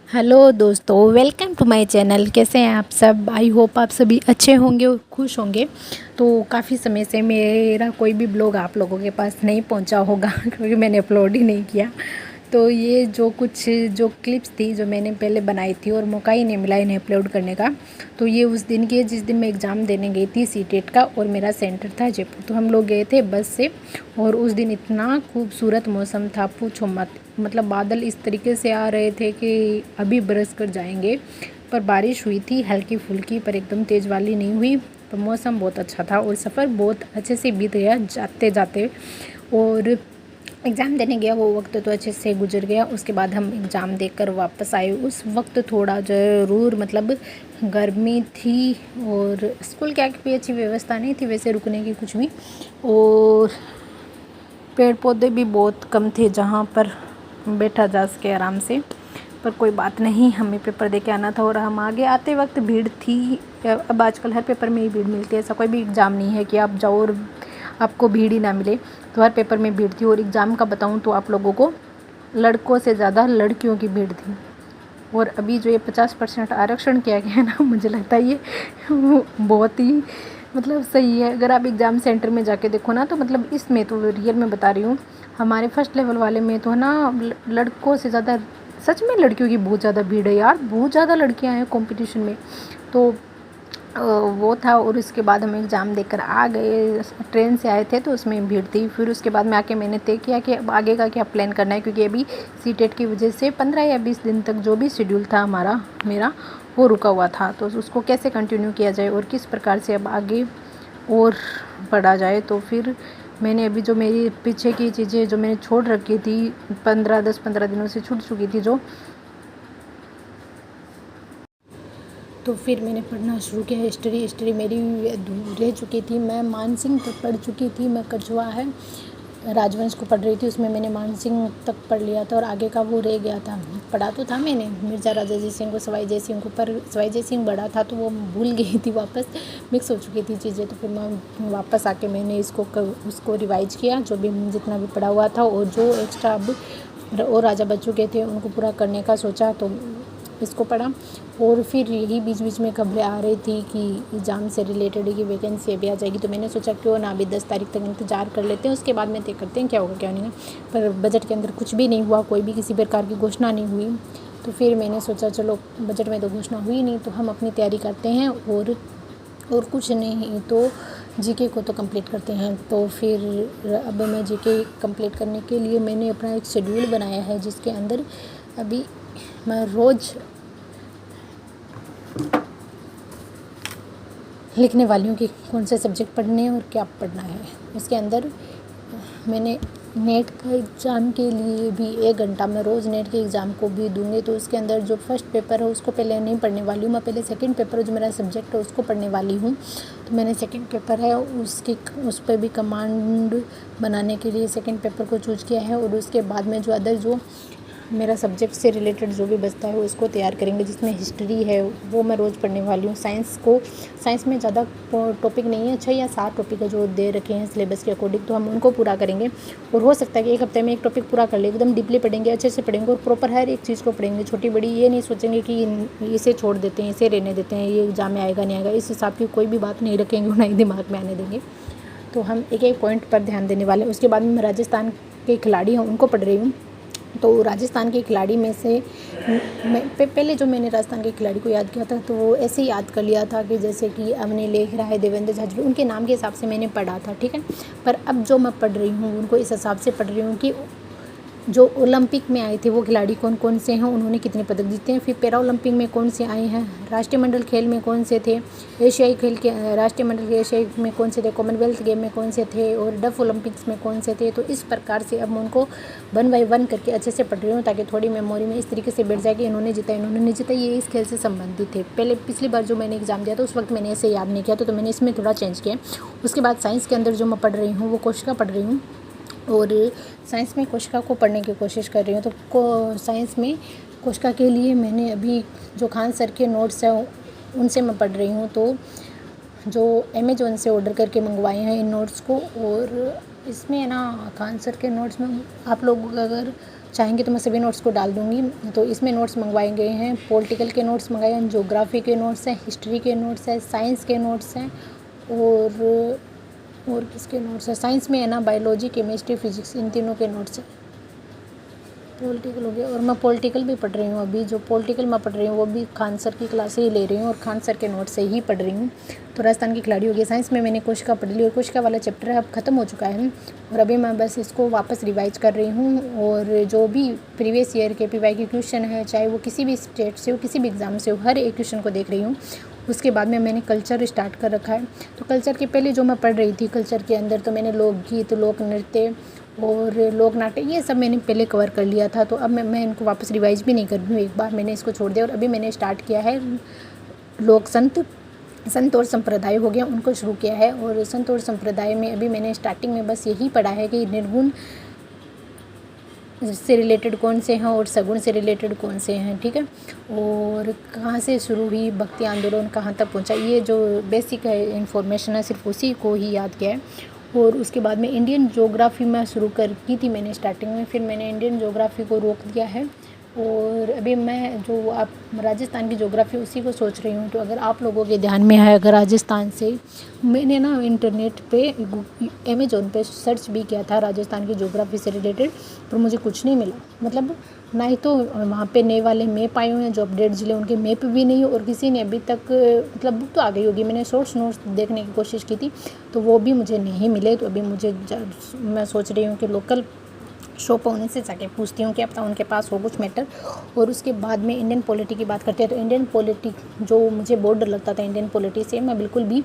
Hello दोस्तों, welcome to my channel. कैसे हैं आप सब? आई होप आप सभी अच्छे होंगे और खुश होंगे। तो काफ़ी समय से मेरा कोई भी ब्लॉग आप लोगों के पास नहीं पहुंचा होगा क्योंकि मैंने अपलोड ही नहीं किया। तो ये जो क्लिप्स थी जो मैंने पहले बनाई थी और मौका ही नहीं मिला इन्हें अपलोड करने का। तो ये उस दिन की है जिस दिन मैं एग्ज़ाम देने गई थी सीटेट का, और मेरा सेंटर था जयपुर। तो हम लोग गए थे बस से, और उस दिन इतना खूबसूरत मौसम था, पूछो मत। मतलब बादल इस तरीके से आ रहे थे कि अभी बरस कर जाएंगे। पर बारिश हुई थी हल्की फुल्की, पर एकदम तेज़ वाली नहीं हुई। पर मौसम बहुत अच्छा था और सफ़र बहुत अच्छे से बीत गया जाते जाते। और एग्ज़ाम देने गया वो वक्त तो अच्छे से गुजर गया। उसके बाद हम एग्ज़ाम देकर वापस आए। उस वक्त थोड़ा ज़रूर मतलब गर्मी थी, और स्कूल के आगे कोई अच्छी व्यवस्था नहीं थी वैसे रुकने की कुछ भी, और पेड़ पौधे भी बहुत कम थे जहाँ पर बैठा जा सके आराम से। पर कोई बात नहीं, हमें पेपर दे के आना था और हम आगे आते वक्त भीड़ थी। अब आजकल हर पेपर में ही भीड़ मिलती है, ऐसा कोई भी एग्ज़ाम नहीं है कि आप जाओ और आपको भीड़ ही ना मिले। तो हर पेपर में भीड़ थी। और एग्ज़ाम का बताऊं तो आप लोगों को लड़कों से ज़्यादा लड़कियों की भीड़ थी। और अभी जो ये 50% आरक्षण किया गया है ना, मुझे लगता है ये बहुत ही मतलब सही है। अगर आप एग्ज़ाम सेंटर में जाके देखो ना, तो मतलब इसमें तो रियल में बता रही हूँ, हमारे फर्स्ट लेवल वाले में तो है ना, लड़कों से ज़्यादा सच में लड़कियों की बहुत ज़्यादा भीड़ है यार। बहुत ज़्यादा लड़कियाँ हैं कंपटीशन में। तो वो था। और उसके बाद हम एग्ज़ाम देकर आ गए। ट्रेन से आए थे तो उसमें भीड़ थी। फिर उसके बाद में आके मैंने तय किया कि अब आगे का क्या प्लान करना है, क्योंकि अभी सीटेट की वजह से 15 या 20 दिन तक जो भी शेड्यूल था मेरा वो रुका हुआ था। तो उसको कैसे कंटिन्यू किया जाए और किस प्रकार से अब आगे और बढ़ा जाए। तो फिर मैंने अभी जो मेरी पीछे की चीज़ें जो मैंने छोड़ रखी थी, 10-15 दिनों से छूट चुकी थी जो, तो फिर मैंने पढ़ना शुरू किया। हिस्ट्री मेरी रह चुकी थी। मैं मानसिंह तक पढ़ चुकी थी। मैं कछुआ है राजवंश को पढ़ रही थी, उसमें मैंने मानसिंह तक पढ़ लिया था और आगे का वो रह गया था। पढ़ा तो था मैंने मिर्ज़ा राजा जय सिंह को, सवाई जय सिंह को, पर सवाई जय सिंह बड़ा था तो वो भूल गई थी, वापस मिक्स हो चुकी थी चीज़ें। तो फिर मैं वापस आके मैंने उसको रिवाइज किया, जो भी जितना भी पढ़ा हुआ था, और जो एक्स्ट्रा अब और राजा बच चुके थे उनको पूरा करने का सोचा, तो इसको पढ़ा। और फिर यही बीच बीच में खबरें आ रही थी कि एग्ज़ाम से रिलेटेड की वैकेंसी अभी आ जाएगी। तो मैंने सोचा क्यों ना अभी 10 तारीख तक इंतज़ार कर लेते हैं, उसके बाद में तय करते हैं क्या होगा क्या नहीं। पर बजट के अंदर कुछ भी नहीं हुआ, कोई भी किसी प्रकार की घोषणा नहीं हुई। तो फिर मैंने सोचा चलो बजट में तो घोषणा हुई नहीं, तो हम अपनी तैयारी करते हैं, और कुछ नहीं तो जीके को तो कंप्लीट करते हैं। तो फिर अब मैं जीके कंप्लीट करने के लिए मैंने अपना एक शेड्यूल बनाया है, जिसके अंदर अभी मैं रोज़ लिखने वाली हूँ कि कौन से सब्जेक्ट पढ़ने हैं और क्या पढ़ना है। इसके अंदर मैंने नेट का एग्ज़ाम के लिए भी 1 घंटा मैं रोज़ नेट के एग्ज़ाम को भी दूंगी। तो उसके अंदर जो फर्स्ट पेपर है उसको पहले नहीं पढ़ने वाली हूँ, मैं पहले सेकंड पेपर जो मेरा सब्जेक्ट है उसको पढ़ने वाली हूँ। तो मैंने सेकंड पेपर है उस पर भी कमांड बनाने के लिए सेकंड पेपर को चूज़ किया है। और उसके बाद में जो अदर जो मेरा सब्जेक्ट से रिलेटेड जो भी बचता है उसको तैयार करेंगे, जिसमें हिस्ट्री है वो मैं रोज़ पढ़ने वाली हूँ। साइंस में ज़्यादा टॉपिक नहीं है, 6 या 7 टॉपिक है जो दे रखे हैं सिलेबस के अकॉर्डिंग, तो हम उनको पूरा करेंगे। और हो सकता है कि 1 हफ्ते में एक टॉपिक पूरा कर ले, एकदम डीपली पढ़ेंगे, अच्छे से पढ़ेंगे और प्रॉपर हर एक चीज़ को पढ़ेंगे, छोटी बड़ी ये नहीं सोचेंगे कि इसे छोड़ देते हैं, इसे रहने देते हैं, ये एग्ज़ाम में आएगा नहीं आएगा, इस हिसाब की कोई भी बात नहीं रखेंगे और ना ही दिमाग में आने देंगे। तो हम एक एक पॉइंट पर ध्यान देने वाले हैं। उसके बाद मैं राजस्थान के खिलाड़ी हैं उनको पढ़ रही हूँ। तो राजस्थान के खिलाड़ी में से पहले जो मैंने राजस्थान के खिलाड़ी को याद किया था, तो वो ऐसे ही याद कर लिया था कि जैसे कि अवनी लेखरा है, देवेंद्र झांझड़ू, उनके नाम के हिसाब से मैंने पढ़ा था, ठीक है। पर अब जो मैं पढ़ रही हूँ उनको इस हिसाब से पढ़ रही हूँ कि जो ओलंपिक में आए थे वो खिलाड़ी कौन कौन से हैं, उन्होंने कितने पदक जीते हैं, फिर पैरा ओलंपिक में कौन से आए हैं, राष्ट्रीय मंडल खेल में कौन से थे, एशियाई खेल के राष्ट्रीय मंडल के एशियाई में कौन से थे, कॉमनवेल्थ गेम में कौन से थे, और डफ ओलंपिक्स में कौन से थे। तो इस प्रकार से अब मैं उनको 1 बाय 1 करके अच्छे से पढ़ रही हूँ, ताकि थोड़ी मेमोरी में इस तरीके से बैठ जाए कि इन्होंने जीता ये इस खेल से संबंधित थे। पिछली बार जो मैंने एग्जाम दिया था उस वक्त मैंने ऐसे याद नहीं किया, तो मैंने इसमें थोड़ा चेंज किया। उसके बाद साइंस के अंदर जो मैं पढ़ रही हूँ वो कोशिका पढ़ रही हूँ, और साइंस में कोशिका को पढ़ने की कोशिश कर रही हूँ। तो साइंस में कोशिका के लिए मैंने अभी जो खान सर के नोट्स हैं उनसे मैं पढ़ रही हूँ, तो जो अमेज़ॉन से ऑर्डर करके मंगवाए हैं इन नोट्स को। और इसमें ना खान सर के नोट्स में आप लोग अगर चाहेंगे तो मैं सभी नोट्स को डाल दूँगी। तो इसमें नोट्स मंगवाए गए हैं, पॉलिटिकल के नोट्स मंगाए हैं, ज्योग्राफी के नोट्स हैं, हिस्ट्री के नोट्स हैं, साइंस के नोट्स हैं और किसके नोट्स हैं। साइंस में है ना बायोलॉजी, केमिस्ट्री, फिजिक्स, इन तीनों के नोट्स हैं। पॉलिटिकल हो गया और मैं पॉलिटिकल भी पढ़ रही हूँ अभी। जो पॉलिटिकल मैं पढ़ रही हूँ वो भी खान सर की क्लास ही ले रही हूँ और खान सर के नोट से ही पढ़ रही हूँ। तो राजस्थान की खिलाड़ी हो गई। साइंस में मैंने कोशिका पढ़ ली और कोशिका वाला चैप्टर अब ख़त्म हो चुका है और अभी मैं बस इसको वापस रिवाइज कर रही हूँ। और जो भी प्रीवियस ईयर के PY के क्वेश्चन है, चाहे वो किसी भी स्टेट से हो, किसी भी एग्ज़ाम से हो, हर एक क्वेश्चन को देख रही हूँ। उसके बाद में मैंने कल्चर स्टार्ट कर रखा है। तो कल्चर के पहले जो मैं पढ़ रही थी, कल्चर के अंदर तो मैंने लोकगीत, लोक नृत्य और लोक नाट्य ये सब मैंने पहले कवर कर लिया था। तो अब मैं इनको वापस रिवाइज भी नहीं कर रही हूँ, एक बार मैंने इसको छोड़ दिया। और अभी मैंने स्टार्ट किया है लोक संत और संप्रदाय हो गया, उनको शुरू किया है। और संत और संप्रदाय में अभी मैंने स्टार्टिंग में बस यही पढ़ा है कि निर्गुण से रिलेटेड कौन से हैं और सगुण से रिलेटेड कौन से हैं, ठीक है। और कहाँ से शुरू हुई भक्ति आंदोलन, कहाँ तक पहुँचा, ये जो बेसिक है इन्फॉर्मेशन है सिर्फ उसी को ही याद किया है। और उसके बाद में इंडियन ज्योग्राफी में शुरू की थी मैंने स्टार्टिंग में, फिर मैंने इंडियन ज्योग्राफी को रोक दिया है। और अभी मैं जो आप राजस्थान की ज्योग्राफी उसी को सोच रही हूँ। तो अगर आप लोगों के ध्यान में है, अगर राजस्थान से, मैंने ना इंटरनेट पे अमेज़ॉन पे सर्च भी किया था राजस्थान की ज्योग्राफी से रिलेटेड, पर मुझे कुछ नहीं मिला। मतलब ना ही तो वहाँ पे नए वाले मैप आए हुए हैं, जो अपडेट जिले उनके मैप भी नहीं है और किसी ने अभी तक, मतलब बुक तो आ गई होगी, मैंने सोर्स नोट्स देखने की कोशिश की थी तो वो भी मुझे नहीं मिले। तो अभी मैं सोच रही हूँ कि लोकल शॉप ओनर से जाके पूछती हूँ कि अब उनके पास हो कुछ मैटर। और उसके बाद में इंडियन पॉलिटी की बात करते हैं। तो इंडियन पॉलिटी जो मुझे बहुत डर लगता था इंडियन पॉलिटी से, मैं बिल्कुल भी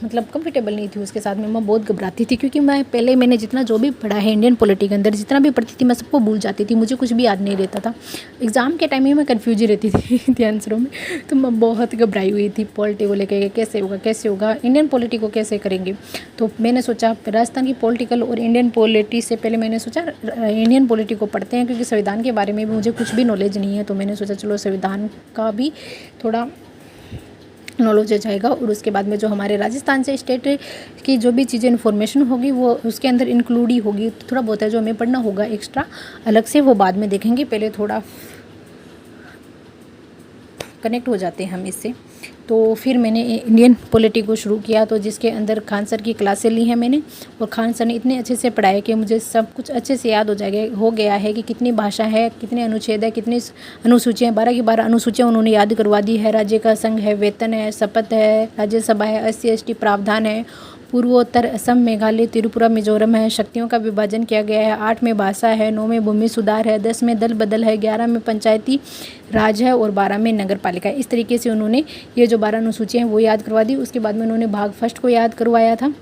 मतलब कंफर्टेबल नहीं थी उसके साथ में, मैं बहुत घबराती थी। क्योंकि मैंने जितना जो भी पढ़ा है इंडियन पॉलिटी के अंदर, जितना भी पढ़ती थी मैं सबको भूल जाती थी, मुझे कुछ भी याद नहीं रहता था। एग्ज़ाम के टाइम में मैं कन्फ्यूज ही रहती थी आंसरों में। तो मैं बहुत घबराई हुई थी पॉलिटी को लेकर, कैसे होगा इंडियन पॉलिटी को कैसे करेंगे। तो मैंने सोचा राजस्थान की पॉलिटिकल और इंडियन पॉलिटी से पहले मैंने सोचा इंडियन पॉलिटी को पढ़ते हैं, क्योंकि संविधान के बारे में भी मुझे कुछ भी नॉलेज नहीं है। तो मैंने सोचा चलो संविधान का भी थोड़ा नॉलेज हो जाएगा। और उसके बाद में जो हमारे राजस्थान से स्टेट की जो भी चीज़ें इन्फॉर्मेशन होगी वो उसके अंदर इंक्लूड ही होगी। थोड़ा बहुत है जो हमें पढ़ना होगा एक्स्ट्रा अलग से, वो बाद में देखेंगे, पहले थोड़ा कनेक्ट हो जाते हैं हम इससे। तो फिर मैंने इंडियन पॉलिटी को शुरू किया, तो जिसके अंदर खान सर की क्लासें ली हैं मैंने। और खान सर ने इतने अच्छे से पढ़ाया कि मुझे सब कुछ अच्छे से याद हो गया है कि कितनी भाषा है, कितने अनुच्छेद है, कितनी अनुसूचियाँ, 12 की 12 अनुसूचियाँ उन्होंने याद करवा दी है। राज्य का संघ है, वेतन है, शपथ है, राज्यसभा है, SC ST प्रावधान है, पूर्वोत्तर असम, मेघालय, त्रिपुरा, मिजोरम है, शक्तियों का विभाजन किया गया है, 8 में भाषा है, 9 में भूमि सुधार है, 10 में दल बदल है, 11 में पंचायती राज है और 12 में नगर पालिका है। इस तरीके से उन्होंने ये जो 12 अनुसूचियाँ हैं वो याद करवा दी। उसके बाद में उन्होंने भाग फर्स्ट को याद करवाया था,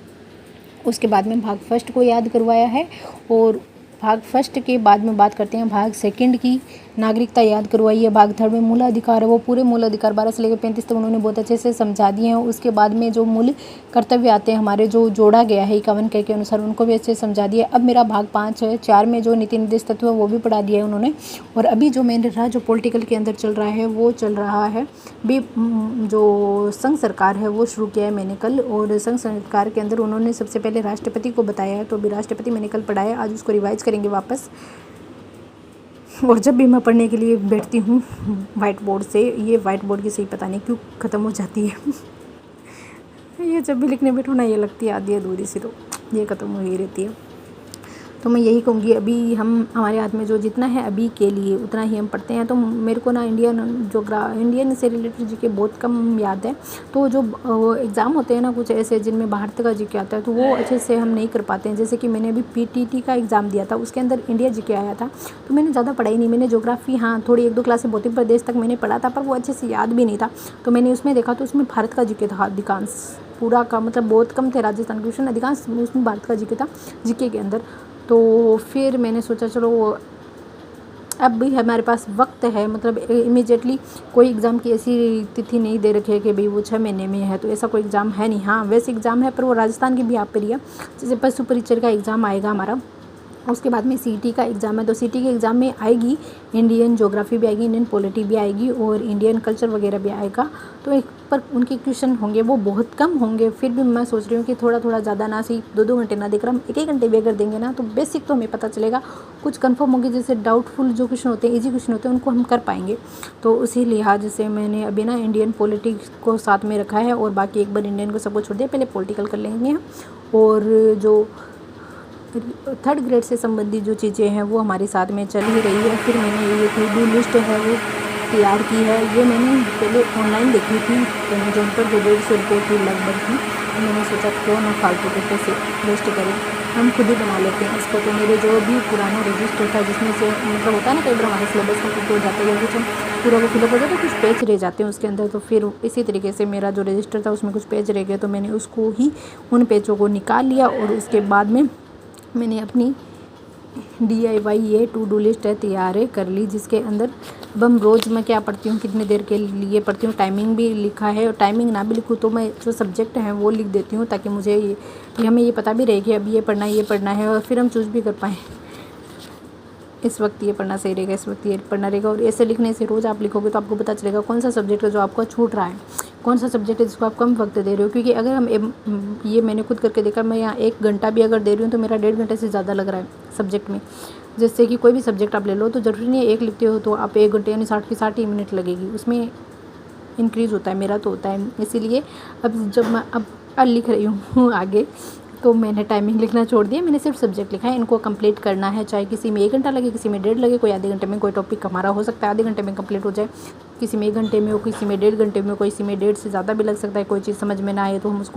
उसके बाद में भाग फर्स्ट को याद करवाया है। और भाग फर्स्ट के बाद में बात करते हैं भाग सेकंड की, नागरिकता याद करवाई है। भाग थर्ड में मूलाधिकार है, वो पूरे मूलाधिकार 12 से लेकर 35 तक उन्होंने बहुत अच्छे से समझा दिए हैं। उसके बाद में जो मूल कर्तव्य आते हैं हमारे, जो जोड़ा गया है 51 के अनुसार, उनको भी अच्छे से समझा दिया। अब मेरा भाग 5 है, 4 में जो नीति निर्देश तत्व है वो भी पढ़ा दिया है उन्होंने। और अभी जो मेरा जो पॉलिटिकल के अंदर चल रहा है वो चल रहा है भी जो संघ सरकार है वो शुरू किया है मैंने कल। और संघ सरकार के अंदर उन्होंने सबसे पहले राष्ट्रपति को बताया है, तो अभी राष्ट्रपति मैंने कल पढ़ाया, आज उसको रिवाइज करेंगे वापस। और जब भी मैं पढ़ने के लिए बैठती हूँ वाइट बोर्ड से, ये वाइट बोर्ड की सही पता नहीं क्यों ख़त्म हो जाती है ये जब भी लिखने बैठो ना, ये लगती है आधी अधूरी सी, तो ये ख़त्म हो ही रहती है। तो मैं यही कहूँगी, अभी हमारे हाथ में जो जितना है अभी के लिए उतना ही हम पढ़ते हैं। तो मेरे को ना इंडियन से रिलेटेड जीके बहुत कम याद है। तो जो एग्ज़ाम होते हैं ना कुछ ऐसे जिनमें भारत का जीके आता है, तो वो अच्छे से हम नहीं कर पाते हैं। जैसे कि मैंने अभी PTT का एग्ज़ाम दिया था, उसके अंदर इंडिया जीके आया था, तो मैंने ज़्यादा पढ़ाई नहीं। मैंने ज्योग्राफी हाँ थोड़ी 1-2 क्लासें भौतिक प्रदेश तक मैंने पढ़ा था, पर वो अच्छे से याद भी नहीं था। तो मैंने उसमें देखा तो उसमें भारत का जीके था अधिकांश, पूरा का मतलब बहुत कम थे राजस्थान के क्वेश्चन, अधिकांश उसमें भारत का जीके था जीके के अंदर। तो फिर मैंने सोचा चलो अब भी हमारे पास वक्त है, मतलब इमीडिएटली कोई एग्ज़ाम की ऐसी तिथि नहीं दे रखी है कि भाई वो 6 महीने में है, तो ऐसा कोई एग्ज़ाम है नहीं। हाँ वैसे एग्ज़ाम है, पर वो राजस्थान की भी आप पर ही है। जैसे पशु परिचर का एग्ज़ाम आएगा हमारा, उसके बाद में सीईटी का एग्ज़ाम है, तो सीईटी के एग्ज़ाम में आएगी इंडियन ज्योग्राफी भी आएगी, इंडियन पॉलिटी भी आएगी और इंडियन कल्चर वगैरह भी आएगा। तो एक पर उनके क्वेश्चन होंगे वो बहुत कम होंगे, फिर भी मैं सोच रही हूँ कि थोड़ा थोड़ा ज़्यादा ना सी 2-2 घंटे ना देकर हम 1-1 घंटे भी अगर देंगे ना तो बेसिक तो हमें पता चलेगा, कुछ कंफर्म होगी। जैसे डाउटफुल जो क्वेश्चन होते हैं, ईजी क्वेश्चन होते हैं, उनको हम कर पाएंगे। तो उसी लिहाज से मैंने अभी ना इंडियन पॉलिटिक्स को साथ में रखा है और बाकी एक बार इंडियन को सबको छोड़ दिया, पहले पॉलिटिकल कर लेंगे हम। और जो 3rd ग्रेड से संबंधित जो चीज़ें हैं वो हमारे साथ में चल ही रही है। फिर मैंने ये टू डू लिस्ट है वो तैयार की है, ये मैंने पहले ऑनलाइन देखी थी अमेज़न पर, जो 150 रुपये की लगभग थी। तो मैंने सोचा क्यों ना फालतू के पैसे वेस्ट करें, हम खुद ही बना लेते हैं इसको। तो मेरे जो भी पुराना रजिस्टर था जिसमें से मतलब होता है ना कई बार हमारे सिलेबस कंप्लीट हो जाता है या कुछ हम पूरा को फिलअप हो जाता है, कुछ पेज रह जाते हैं उसके अंदर। तो फिर इसी तरीके से मेरा जो रजिस्टर था उसमें कुछ पेज रह गए, तो मैंने उसको ही उन पेजों को निकाल लिया और उसके बाद में मैंने अपनी DIY ये टू डू लिस्ट है तैयार कर ली, जिसके अंदर अब हम रोज़ मैं क्या पढ़ती हूँ, कितनी देर के लिए पढ़ती हूँ, टाइमिंग भी लिखा है। और टाइमिंग ना भी लिखूँ तो मैं जो सब्जेक्ट हैं वो लिख देती हूँ, ताकि मुझे ये हमें ये पता भी रहे कि अब ये पढ़ना है और फिर हम चूज़ भी कर पाएँ इस वक्त ये पढ़ना सही रहेगा, इस वक्त ये पढ़ना रहेगा। और ऐसे लिखने से रोज़ आप लिखोगे तो आपको पता चलेगा कौन सा सब्जेक्ट है जो आपको छूट रहा है, कौन सा सब्जेक्ट है जिसको आप कम वक्त दे रहे हो। क्योंकि अगर हम ये मैंने खुद करके देखा, मैं यहाँ 1 घंटा भी अगर दे रही हूँ तो मेरा 1.5 घंटे से ज़्यादा लग रहा है सब्जेक्ट में। जैसे कि कोई भी सब्जेक्ट आप ले लो तो ज़रूरी नहीं है एक लिखते हो तो आप 1 घंटे यानी 60 की 60 ही मिनट लगेगी, उसमें इंक्रीज़ होता है, मेरा तो होता है। इसीलिए अब जब मैं अब लिख रही हूँ आगे, तो मैंने टाइमिंग लिखना छोड़ दिया, मैंने सिर्फ सब्जेक्ट लिखा है। इनको कंप्लीट करना है, चाहे किसी में 1 घंटा लगे, किसी में 1.5 लगे, कोई आधे घंटे में। कोई टॉपिक हमारा हो सकता है आधे घंटे में कंप्लीट हो जाए, किसी में 1 घंटे में हो, किसी में 1.5 घंटे में हो, किसी में 1.5 से ज़्यादा भी लग सकता है। कोई चीज़ समझ में ना आए तो हम उसको